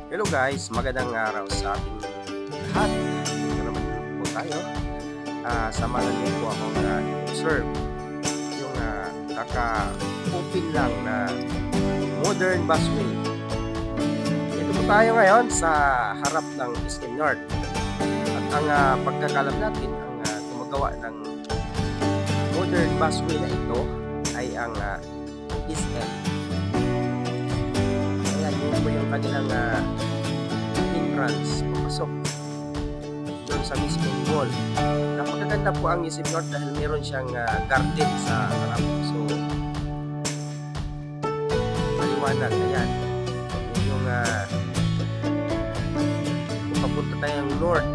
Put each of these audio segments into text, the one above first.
Hello guys, magandang araw sa ating lahat. Ito naman po tayo. Samahan niyo po akong observe yung kaka-open lang na modern busway. Ito po tayo ngayon sa harap ng SM North. At ang pagkakalam natin, ang gumagawa ng modern busway na ito ay ang SM. Ayan, yun po yung kanilang entrance, papasok doon sa mismong mall. Napakaganda po ang SM North dahil meron siyang garden sa harap. So, maliwanag. Ayan. Yung kung papunta tayong north,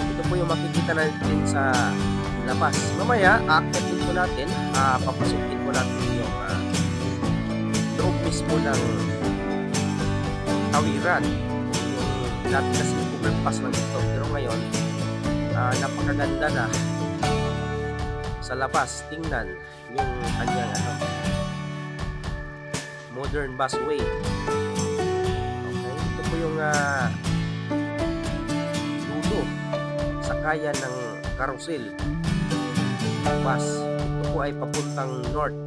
ito po yung makikita natin sa labas. Mamaya, aakyatin po natin, papasukin po natin yung loob mismo ng tawiran. Yung dati kasi overpass lang ito, pero ngayon napakaganda na sa labas. Tingnan yung kanyang modern busway. Okay, ito po yung dulo sakayan ng carousel bus. Ito po ay papuntang north.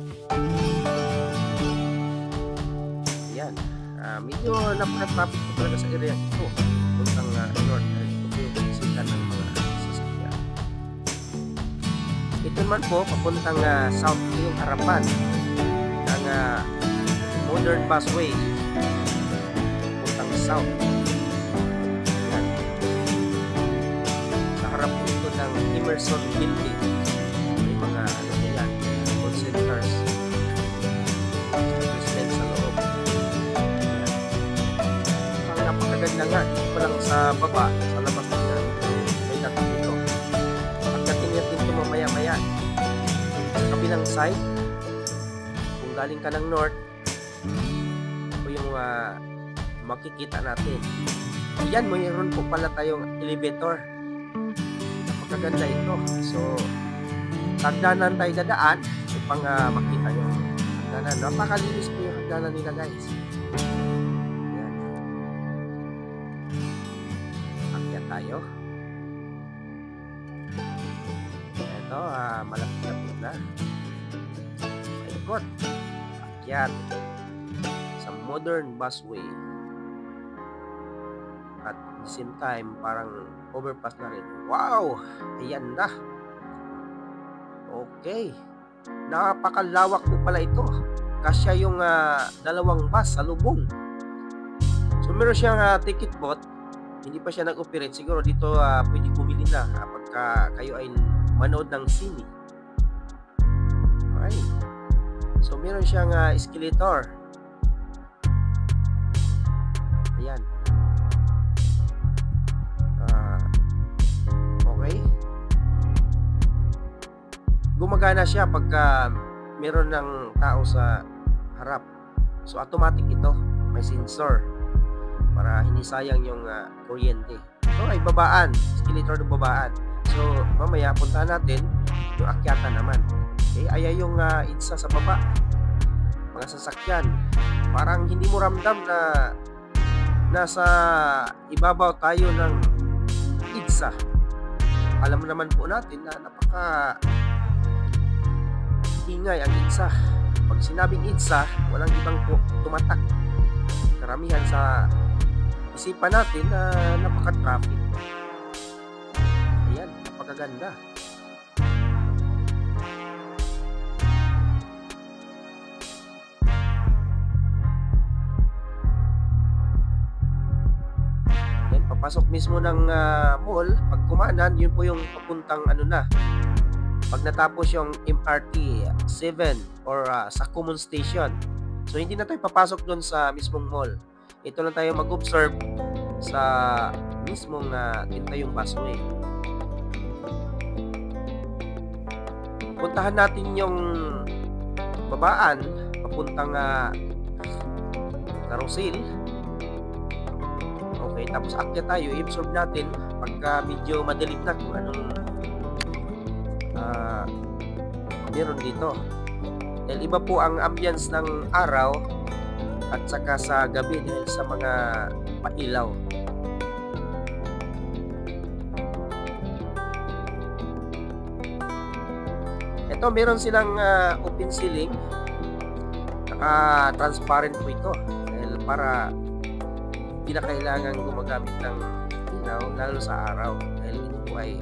Ayan, medyo napaka-traffic po talaga sa area ito papuntang north. Ito po yung bisita ng mga sasakyan. Ito naman po papuntang south. Ito yung harapan ng modern busway papuntang south. Ayan. Sa harap po ito ng Emerson Building. May mga yan, call centers, resident sa loob. Ayan. Ang napakaganda nga, ito pa lang sa baba, sa labas na may natin ito. Pagdating natin ito mamaya-maya sa kabilang side, kung galing ka ng north, ito yung makikita natin. Yan, mayroon po pala tayong elevator. Napakaganda ito. So, hagdanan tayo dadaan upang makita yung hagdanan. Napakalinis po yung hagdanan nila guys. Yan. Akyat tayo. Ito, malapit na. Ikot. Akyat. Sa modern busway. At the same time, parang overpass na rin. Wow! Ayan na. Okay. Napakalawak po pala ito. Kasya yung dalawang bus sa lubong. So, meron siyang ticket booth. Hindi pa siya nag-operate. Siguro dito pwede bumili na pagka kayo ay manood ng sine. Okay. So, meron siyang escalator. Ayan. Okay. Gumagana siya pagka meron ng tao sa harap. So, automatic ito. May sensor para hindi sayang yung kuryente. Ito ay babaan. Escalator ng babaan. So, mamaya puntahan natin yung akyatan naman. Okay, ayan yung idsa sa baba. Mga sasakyan. Parang hindi mo ramdam na nasa ibabaw tayo ng idsa. Alam naman po natin na napaka ingay ang idsa. Pag sinabing idsa, walang ibang po tumatak. Karamihan sa isipan natin na napaka-traffic. Ayan, napakaganda. Ayan, papasok mismo ng mall. Pag kumanan, yun po yung papuntang na. Pag natapos yung MRT 7 or sa common station. So, hindi na tayo papasok doon sa mismong mall. Ito lang tayo mag-observe sa mismong tintayong busway. Puntahan natin yung babaan papuntang carousel. Okay, tapos akyat tayo. I-observe natin pagka medyo madilim na kung anong meron dito. Dahil iba po ang ambience ng araw at saka sa gabi dahil sa mga pailaw. Ito, meron silang open ceiling. Naka-transparent po ito dahil para hindi na kailangan gumagamit ng ilaw lalo sa araw dahil ito po ay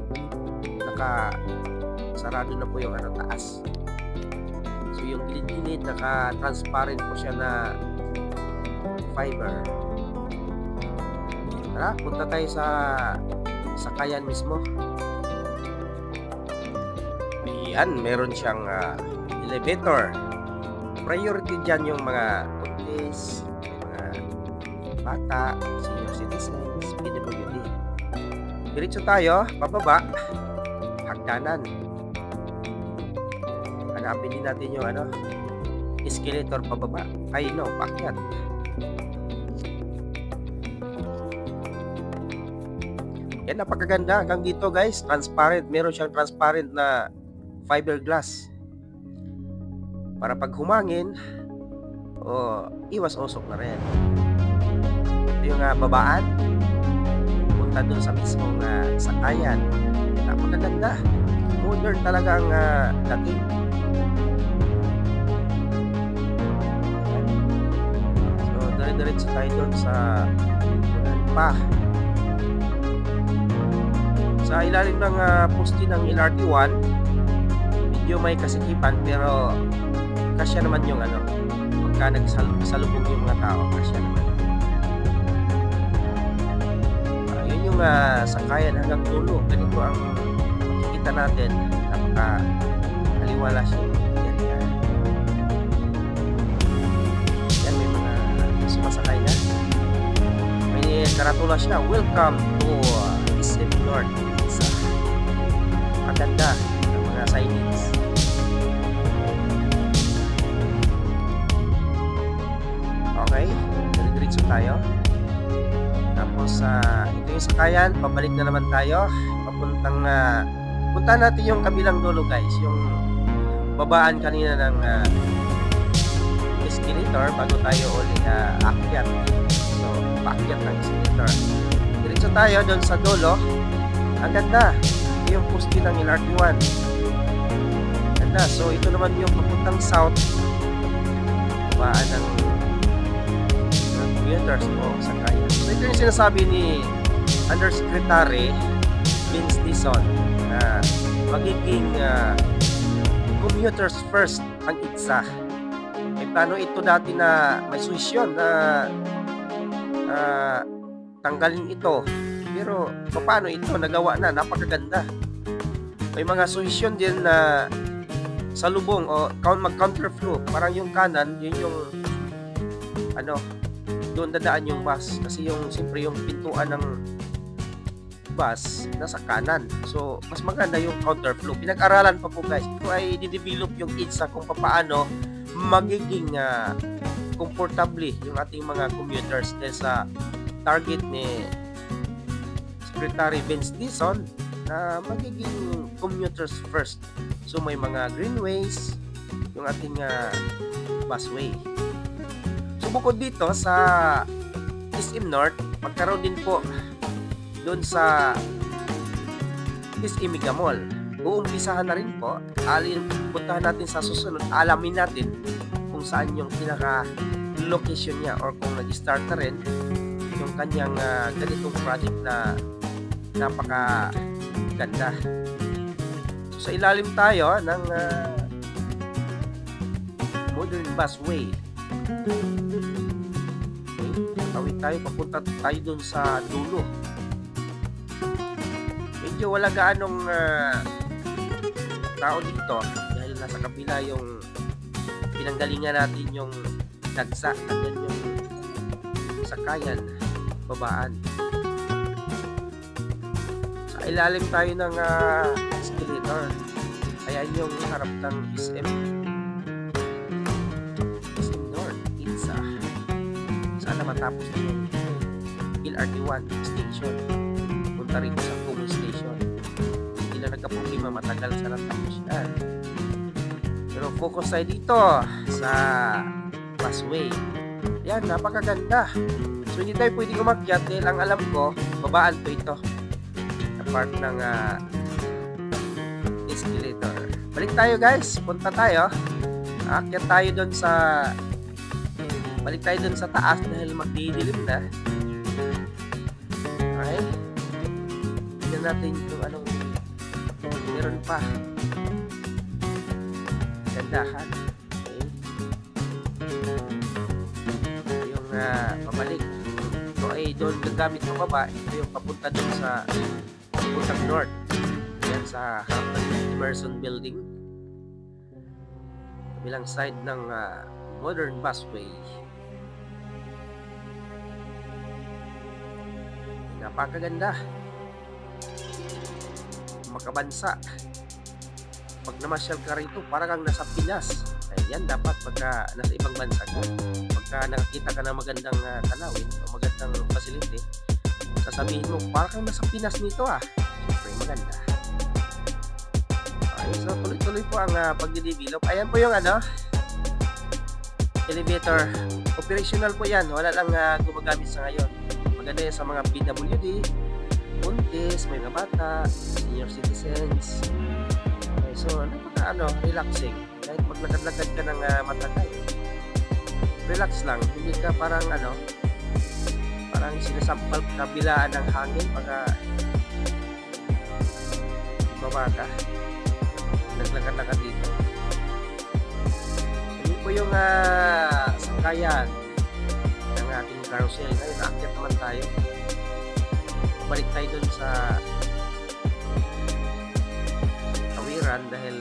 naka-sarado na po yung taas. So yung gilid-gilid naka-transparent po siya na fiber. Tara, punta tayo sa sakayan mismo. Ayan, meron siyang elevator. Priority dyan yung mga buntis, mga bata, senior citizens, PWD. Diretso tayo, pababa, hagdanan. Hanapin din natin yung escalator pababa. Ay no, paakyat. Yan, napakaganda. Hanggang dito guys, transparent. Meron siyang transparent na fiberglass. Para pag humangin, iwas usok na rin. Ito yung babaan. Punta dun sa mismong sakayan. Napakaganda. Modern talaga ang dating. So, dire-diretso tayo dun sa pa. Sa ilalim ng poste ng LRT1, medyo may kasikipan pero kasya naman yung pagka nagsalubog yung mga tao, kasya naman. Yun yung sakayan hanggang dulo. Ganito ang makikita natin. Napaka-aliwala siya yung area. Yan, may mga sumasakay na. May karatula siya. Welcome to SM North. Maganda ang mga signage. Okay, diretso tayo. Tapos ito yung sakayan, pabalik na naman tayo. Papuntang punta natin yung kabilang dulo guys, yung babaan kanina ng escalator bago tayo ulit akyat. So, paakyat ng escalator. Diretso tayo doon sa dulo. Ang ganda yung poste ng LRT1. Ganda. So, ito naman yung papuntang south. Babaan ng commuters o sakayan. So, ito yung sinasabi ni Undersecretary Vince Dizon na magiging commuters first ang ITSA. May plano ito dati na may suwisyon na tanggalin ito. Pero paano ito nagawa na? Napakaganda. May mga suhisyon din na sa lubong o mag-counterflow. Parang yung kanan, yun yung doon dadaan yung bus. Kasi yung siyempre yung pintuan ng bus nasa kanan. So, mas maganda yung counterflow. Pinag-aralan pa po guys. Ito ay didevelop yung ITSA kung paano magiging comfortably yung ating mga commuters dahil sa target ni Secretary Vince Dizon na magiging commuters first. So may mga greenways yung ating busway. So bukod dito sa SM North, magkaroon din po doon sa SM Mega Mall. Uumpisahan na rin po. Puntahan natin sa susunod. Alamin natin kung saan yung pinaka-location niya or kung nag-start na rin yung kanyang ganitong project na napaka-ganda. So, sa ilalim tayo ng modern busway. Okay, tawid tayo, papunta tayo dun sa dulo. Medyo wala gaanong tao dito dahil nasa kabila yung pinanggalingan natin yung dagsa, nandiyan yung sakayan, babaan. Sa ilalim tayo ng escalator. Ayan yung harap ng SM North, ITSA. Sana matapos yung LRT1 station. Punta rin sa Kumu station. Hindi na nagka-problema, matagal sana tapos yan. Pero focus tayo dito sa busway. Yan, napakaganda. So, hindi tayo pwedeng umakyat dahil ang alam ko, babaan to ito. Na part ng escalator. Balik tayo guys. Punta tayo. Aakyat tayo doon sa balik tayo doon sa taas dahil magdidilim na. Okay. Tignan natin kung anong meron pa. Gandahan. Okay. Yung pabalik. So ay doon gagamit ng baba. Ito yung papunta doon sa papuntang north. Yan sa Hampton Emerson Building. Bilang side ng modern busway. Napakaganda. Makabansa. Pag namasyal ka rito, parang kang nasa Pinas. Ayan, dapat pagka nasa ibang bansa ka, pagka nakakita ka ng magandang tanawin o magandang facility, sasabihin mo, parang kang nasa Pinas nito Siyempre, maganda. Okay, so tuloy-tuloy po ang pagdidevelop. Ayan po yung elevator. Operational po yan. Wala lang gumagamit sa ngayon. Maganda yan sa mga PWD, buntis, may mga bata, senior citizens. Okay, so relaxing. Kahit maglakad-lakad ka ng matagal, relax lang. Hindi ka parang parang sinasampal kabilaan ng hangin pagka baba ka. Naglakad-lakad dito. Hindi po yung sangkayan ng ating carousel. Ngayon, naakyat naman tayo. Balik tayo dun sa tawiran dahil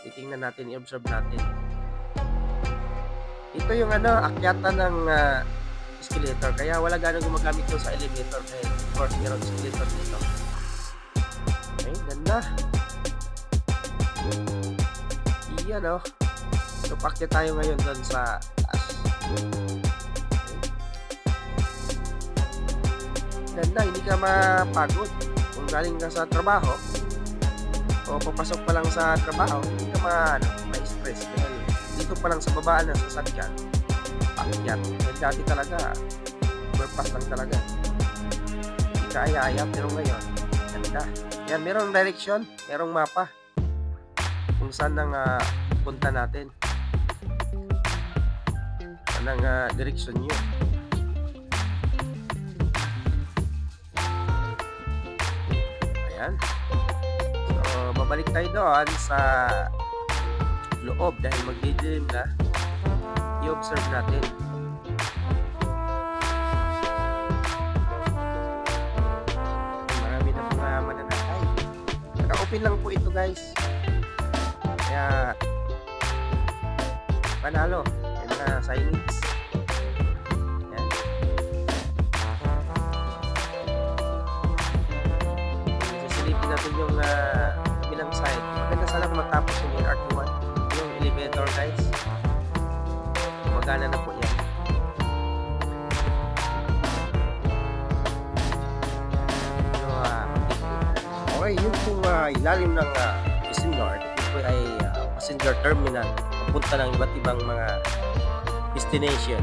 titingnan natin, i-observe natin. Ito yung akyatan ng escalator. Kaya wala ganang gumagamit ko sa elevator dahil of course meron escalator dito. Okay, ganda. Iyan So pakyat tayo ngayon doon sa taas. Ganda, hindi ka mapagod. Kung galing ka sa trabaho o papasok pa lang sa trabaho, hindi ka ma-stress. Dahil dito pa lang sa babaan ng sasakyan, pakyat. Dahil dati talaga, overpass lang talaga. Hindi ka aya-aya, pero ngayon, ganda. Yan, merong direction, merong mapa kung saan ang punta natin. Saan ang direction nyo. Ayan. So, babalik tayo doon sa loob dahil magdidilim na. I-observe natin. Marami na mga mananakay. Naka-open lang po ito guys. Kaya panalo. Yan na signage. Yan. Sisilipin natin yung kabilang side. Maganda sana kung matapos yung RT1. Yung elevator guys. Magana na po yan. So, okay, yun po ilalim ng North. Ito ay passenger terminal. Papunta ng iba't ibang mga destination.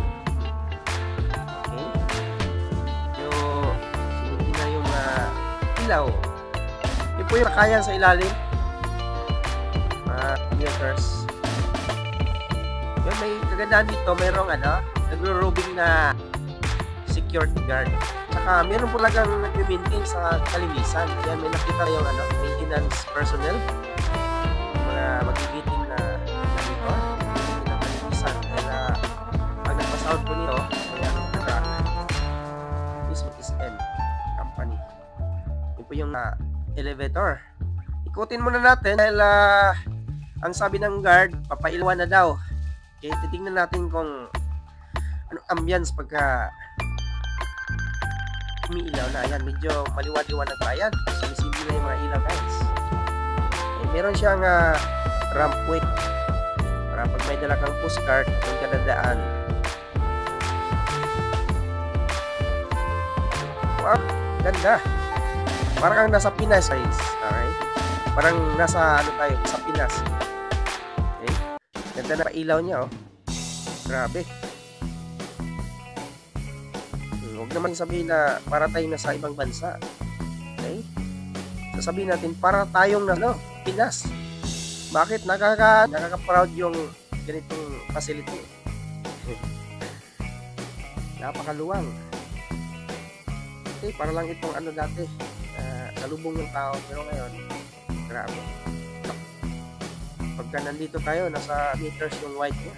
Okay. So, sunodin na yung ilaw. Yun po yung nakayan sa ilalim. Commuters. Yun, may kagandaan dito. Mayroong nagro-roving na security guard. Saka meron po lagang nag-maintain sa kalinisan. Yan, may nakita yung maintenance personnel. Mga magigiting na dito. Magigiting na kalinisan. Kaya pag nagpa-sound po nito, kaya mismo SM company. Yun po yung elevator. Ikutin muna natin dahil ang sabi ng guard, papailawan na daw. Okay, titingnan natin kung anong ambience pagka umiilaw na. Ayan, medyo maliwanag pa yan. Sumisindi na yung mga ilaw guys. Okay, meron siyang rampway para pag may dala kang postcard kung kadadaan. Wow, ganda. Parang nasa Pinas guys. Alright. Parang nasa tayo, sa Pinas. Okay. Ganda na ilaw niya Grabe. Huwag naman sabihin na para tayong nasa ibang bansa. Okay? Sasabihin natin para tayong Pinas. Bakit? Nakaka-proud yung ganitong facility. Napakaluwang. Okay, para lang itong dati. Salubong yung tao. Pero ngayon, grabe. Pagka nandito tayo, nasa meters yung white niya.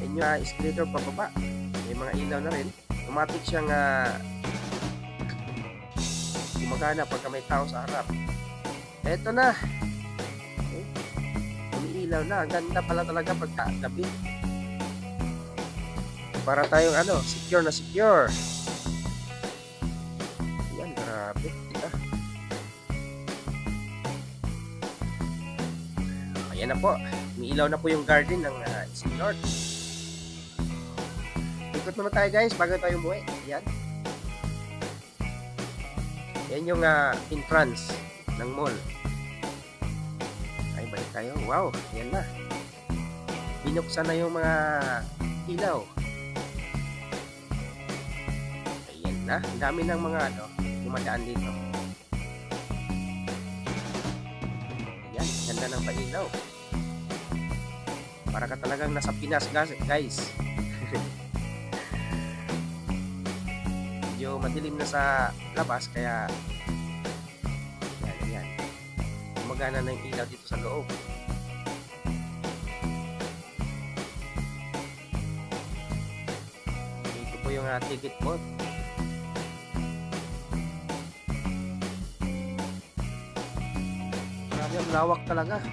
Yan yung escalator pababa. May mga ilaw na rin. Automatic siyang gumagana pagka may tao sa harap. Eto na. Okay. Umiilaw na. Ang ganda pala talaga pagka gabi. Para tayong secure na secure. Yan, grabe. Ayan na po. Umiilaw na po yung garden ng East North. Ikot muna tayo guys bago tayo umuwi. Ayan. Yan yung entrance ng mall. Ay, balik tayo. Wow, yan na. Binuksan na yung mga ilaw. Ayan na. Ang dami ng mga dumadaan dito. Ayan, ganda ng pailaw. Para ka talagang nasa Pinas guys. Medyo madilim na sa labas kaya yan. Gumagana na yung ilaw dito sa loob. Dito po yung ticket booth. Marami ang lawak talaga.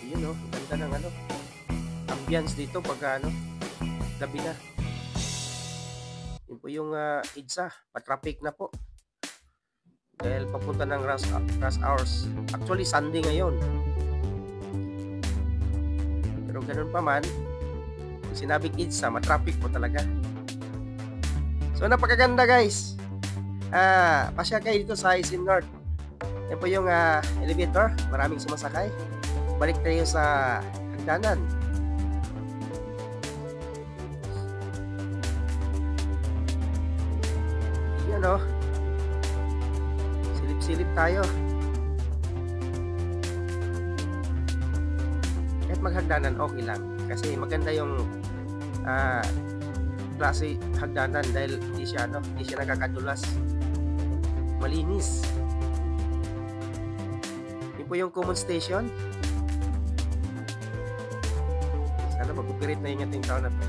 Yun ganda ng ambience dito pag gabi na. Yun po yung EDSA, pa-traffic na po. Dahil papunta ng rush hours. Actually, Sunday ngayon. Pero ganun pa man, sinabing EDSA, ma-traffic po talaga. So, napakaganda guys. Pasya kayo dito sa East North. Yan po yung elevator. Maraming sumasakay. Balik tayo sa hagdanan. Silip-silip tayo. Kahit maghagdanan, okay lang. Kasi maganda yung klase hagdanan dahil hindi siya nakakadulas. Malinis. Yun po yung common station. Sana mag-operate na yung ating tao na po.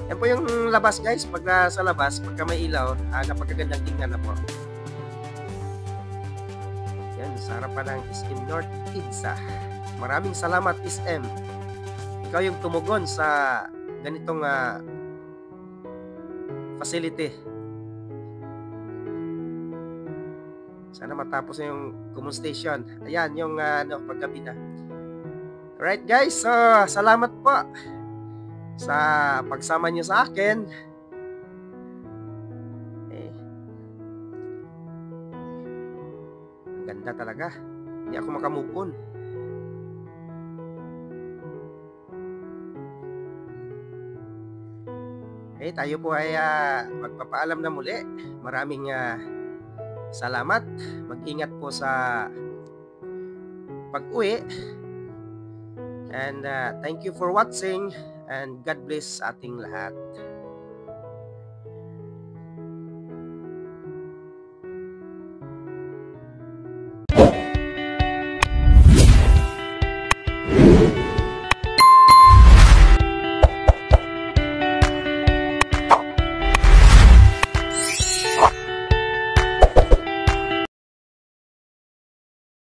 Yan po yung labas guys. Pag sa labas, pagka may ilaw, napakagandang tingnan na po. Yan, sa harapan ng SM North EDSA. Maraming salamat SM. Ikaw yung tumugon sa ganitong facility. Sana matapos na yung common station. Ayan, yung paggabi na. Alright guys, so salamat po sa pagsama nyo sa akin. Ang ganda talaga. Hindi ako makamove on. Tayo po ay magpapaalam na muli. Maraming salamat. Mag-ingat po sa pag-uwi. And thank you for watching. And God bless ating lahat.